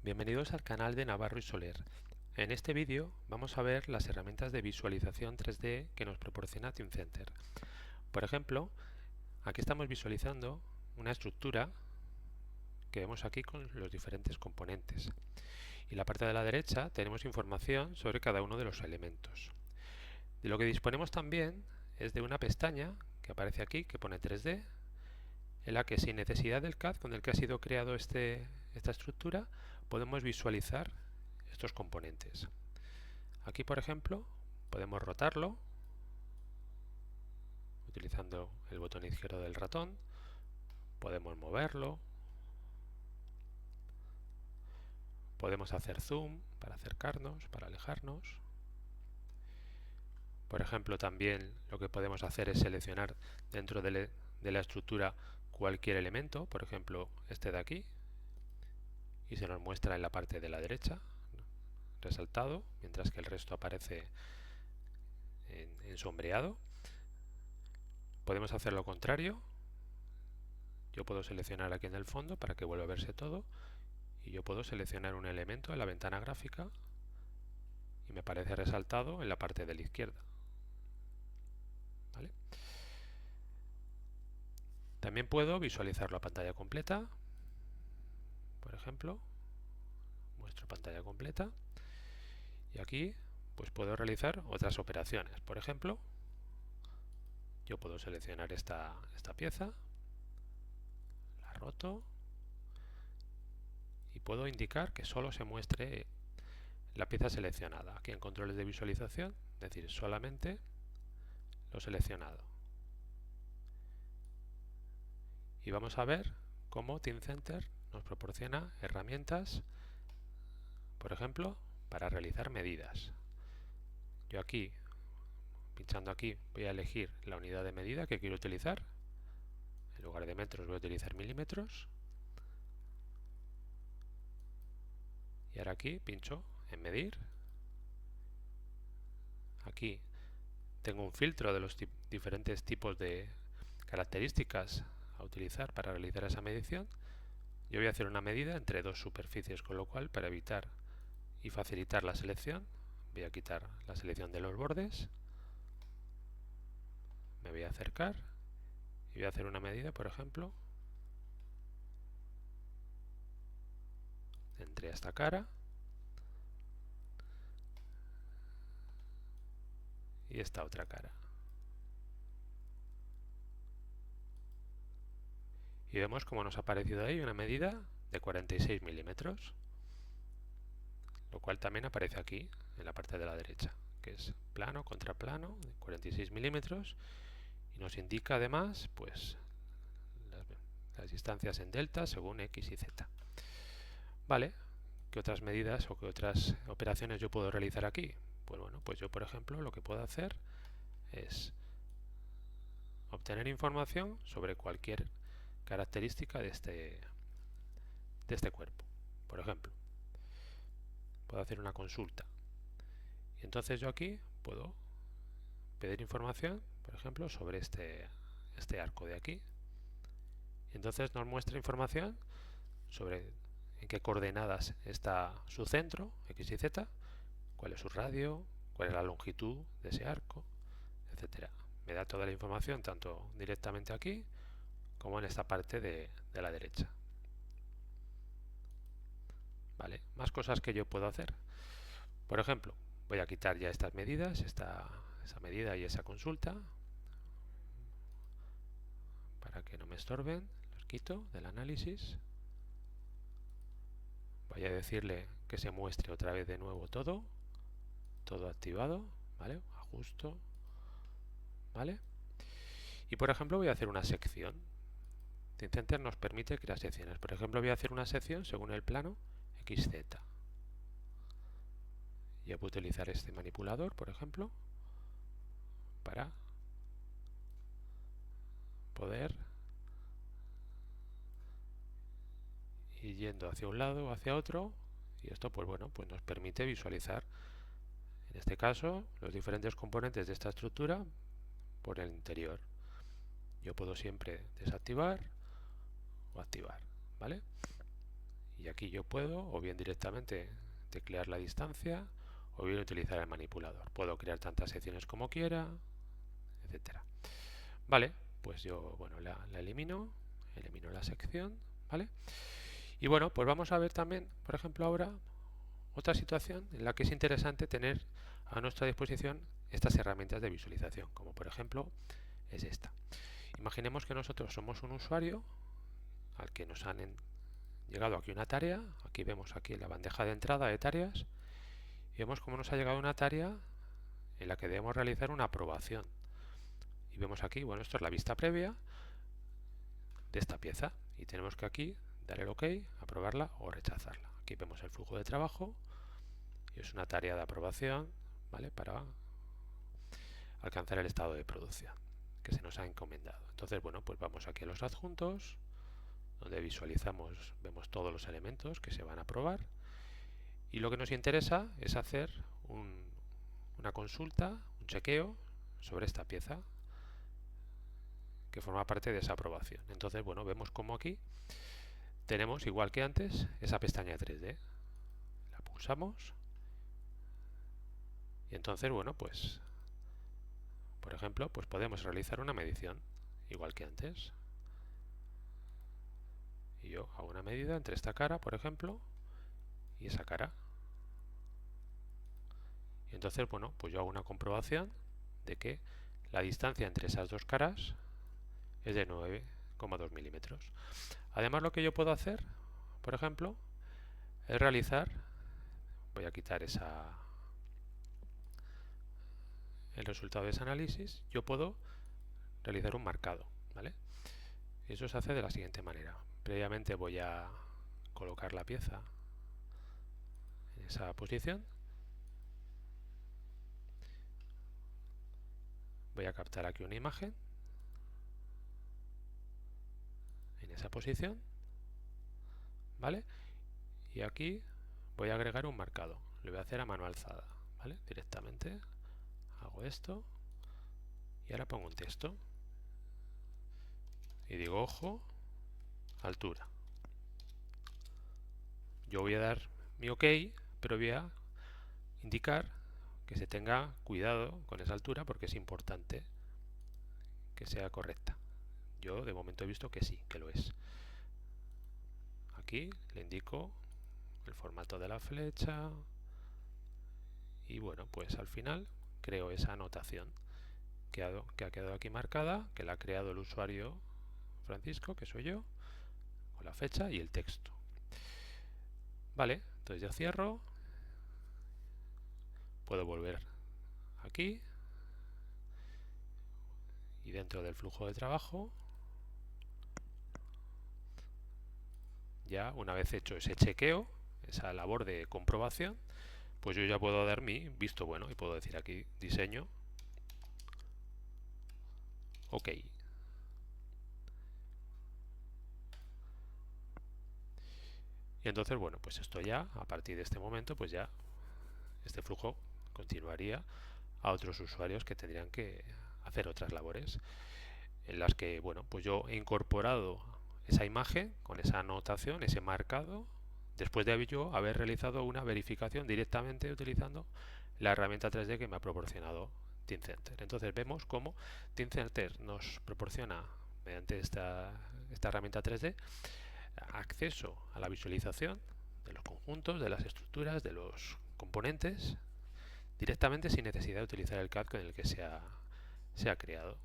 Bienvenidos al canal de Navarro y Soler. En este vídeo vamos a ver las herramientas de visualización 3D que nos proporciona Teamcenter. Por ejemplo, aquí estamos visualizando una estructura que vemos aquí con los diferentes componentes. Y en la parte de la derecha tenemos información sobre cada uno de los elementos. De lo que disponemos también es de una pestaña que aparece aquí, que pone 3D, en la que sin necesidad del CAD con el que ha sido creado esta estructura, podemos visualizar estos componentes. Aquí, por ejemplo, podemos rotarlo utilizando el botón izquierdo del ratón, podemos moverlo, podemos hacer zoom para acercarnos, para alejarnos. Por ejemplo, también lo que podemos hacer es seleccionar dentro de la estructura cualquier elemento, por ejemplo este de aquí, y se nos muestra en la parte de la derecha, resaltado, mientras que el resto aparece en sombreado. Podemos hacer lo contrario. Yo puedo seleccionar aquí en el fondo para que vuelva a verse todo, y yo puedo seleccionar un elemento en la ventana gráfica y me aparece resaltado en la parte de la izquierda. ¿Vale? También puedo visualizar la pantalla completa. Por ejemplo, muestro pantalla completa y aquí pues puedo realizar otras operaciones. Por ejemplo, yo puedo seleccionar esta pieza, la roto y puedo indicar que solo se muestre la pieza seleccionada. Aquí en controles de visualización, es decir, solamente lo seleccionado. Y vamos a ver cómo Teamcenter nos proporciona herramientas, por ejemplo, para realizar medidas. Yo aquí, pinchando aquí, voy a elegir la unidad de medida que quiero utilizar. En lugar de metros voy a utilizar milímetros. Y ahora aquí pincho en medir. Aquí tengo un filtro de los diferentes tipos de características a utilizar para realizar esa medición. Yo voy a hacer una medida entre dos superficies, con lo cual, para evitar y facilitar la selección, voy a quitar la selección de los bordes, me voy a acercar y voy a hacer una medida, por ejemplo, entre esta cara y esta otra cara. Y vemos como nos ha aparecido ahí una medida de 46 milímetros, lo cual también aparece aquí en la parte de la derecha, que es plano contra plano de 46 milímetros, y nos indica además pues las distancias en delta según x y z. Vale, ¿qué otras medidas o qué otras operaciones yo puedo realizar aquí? Pues bueno, pues yo por ejemplo lo que puedo hacer es obtener información sobre cualquier característica de este cuerpo. Por ejemplo, puedo hacer una consulta y entonces yo aquí puedo pedir información, por ejemplo, sobre este arco de aquí, y entonces nos muestra información sobre en qué coordenadas está su centro, x y z, cuál es su radio, cuál es la longitud de ese arco, etcétera. Me da toda la información tanto directamente aquí como en esta parte de la derecha. Vale, más cosas que yo puedo hacer. Por ejemplo, voy a quitar ya estas medidas, esa medida y esa consulta, para que no me estorben. Los quito del análisis. Voy a decirle que se muestre otra vez de nuevo todo activado, ¿vale? Ajusto, ¿vale? Y por ejemplo voy a hacer una sección. Teamcenter nos permite crear secciones. Por ejemplo, voy a hacer una sección según el plano XZ. Ya puedo utilizar este manipulador, por ejemplo, para poder ir yendo hacia un lado o hacia otro, y esto pues bueno, pues nos permite visualizar en este caso los diferentes componentes de esta estructura por el interior. Yo puedo siempre desactivar o activar, ¿vale? Y aquí yo puedo o bien directamente teclear la distancia o bien utilizar el manipulador. Puedo crear tantas secciones como quiera, etcétera. Vale, pues yo la elimino la sección, ¿vale? Y bueno, pues vamos a ver también, por ejemplo, ahora otra situación en la que es interesante tener a nuestra disposición estas herramientas de visualización, como por ejemplo es esta. Imaginemos que nosotros somos un usuario al que nos han llegado aquí una tarea. Aquí vemos aquí la bandeja de entrada de tareas y vemos cómo nos ha llegado una tarea en la que debemos realizar una aprobación. Y vemos aquí, bueno, esto es la vista previa de esta pieza y tenemos que aquí dar el OK, aprobarla o rechazarla. Aquí vemos el flujo de trabajo y es una tarea de aprobación, ¿vale? Para alcanzar el estado de producción que se nos ha encomendado. Entonces, bueno, pues vamos aquí a los adjuntos, donde visualizamos, vemos todos los elementos que se van a aprobar y lo que nos interesa es hacer una consulta, un chequeo sobre esta pieza que forma parte de esa aprobación. Entonces, bueno, vemos como aquí tenemos, igual que antes, esa pestaña 3D. La pulsamos y entonces, bueno, pues por ejemplo, pues podemos realizar una medición, igual que antes. Y yo hago una medida entre esta cara, por ejemplo, y esa cara. Y entonces, bueno, pues yo hago una comprobación de que la distancia entre esas dos caras es de 9,2 milímetros. Además, lo que yo puedo hacer, por ejemplo, es realizar, voy a quitar el resultado de ese análisis, yo puedo realizar un marcado, ¿vale? Eso se hace de la siguiente manera. Previamente voy a colocar la pieza en esa posición. Voy a captar aquí una imagen en esa posición, ¿vale? Y aquí voy a agregar un marcado. Lo voy a hacer a mano alzada, ¿vale? Directamente hago esto y ahora pongo un texto y digo, ojo, altura. Yo voy a dar mi OK, pero voy a indicar que se tenga cuidado con esa altura porque es importante que sea correcta. Yo de momento he visto que sí, que lo es. Aquí le indico el formato de la flecha y bueno, pues al final creo esa anotación que ha quedado aquí marcada, que la ha creado el usuario Francisco, que soy yo, con la fecha y el texto. Vale, entonces yo cierro, puedo volver aquí y dentro del flujo de trabajo, ya una vez hecho ese chequeo, esa labor de comprobación, pues yo ya puedo dar mi visto bueno y puedo decir aquí diseño, OK. Y entonces, bueno, pues esto ya, a partir de este momento, pues ya este flujo continuaría a otros usuarios que tendrían que hacer otras labores en las que, bueno, pues yo he incorporado esa imagen con esa anotación, ese marcado, después de yo haber realizado una verificación directamente utilizando la herramienta 3D que me ha proporcionado Teamcenter. Entonces vemos cómo Teamcenter nos proporciona, mediante esta herramienta 3D, acceso a la visualización de los conjuntos, de las estructuras, de los componentes, directamente sin necesidad de utilizar el CAD con el que se ha creado.